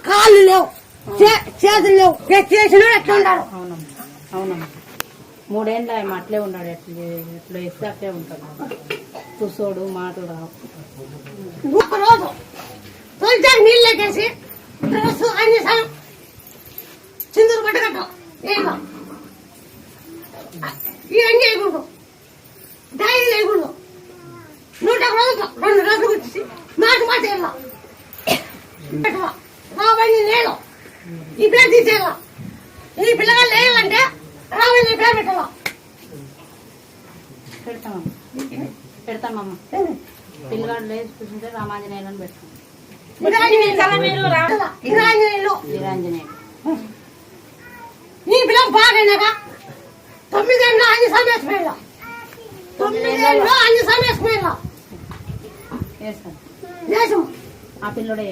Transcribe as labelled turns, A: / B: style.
A: కాళ్ళు లేవు, చేతులు లేవు, చేసిన ఎట్లా ఉండాలి?
B: అవునమ్మా, అవునమ్మా. 3 ఏళ్ళు ఆయన అట్లే ఉన్నాడు. ఎట్లా ఇస్తే అట్లే ఉంటాడు. కూర్చోడు, మాటలు రావు.
A: ఒకరోజు తొలిచారు నీళ్ళు ఎక్కేసి అన్ని సగం చిందూరు పట్టగట్టాం. ఈ అంగి వేయకూడదు, డైరీ వేయకూడదు. 101 రోజులు 2 రోజులు వచ్చేసి మాట వెళ్ళా రాబోయే నేను ఈ పేరు తీసేయాల. ఈ పిల్లగాళ్ళు వేయాలంటే రాబోయే నీ పేరు పెట్టాలా?
B: పెడతామమ్మా. పిల్లగాడు లేచి కూర్చుంటే రామాంజనేయులను పెడతాం. వీరాంజనేయులు.
A: నీ పిల్లలు బాగైనాక 9 ఏళ్ళు అన్ని సమేసిపోయాడు. 9 ఏళ్ళు అన్ని సమేసిపోయాడు.
B: వేస్తాం. ఆ పిల్లడే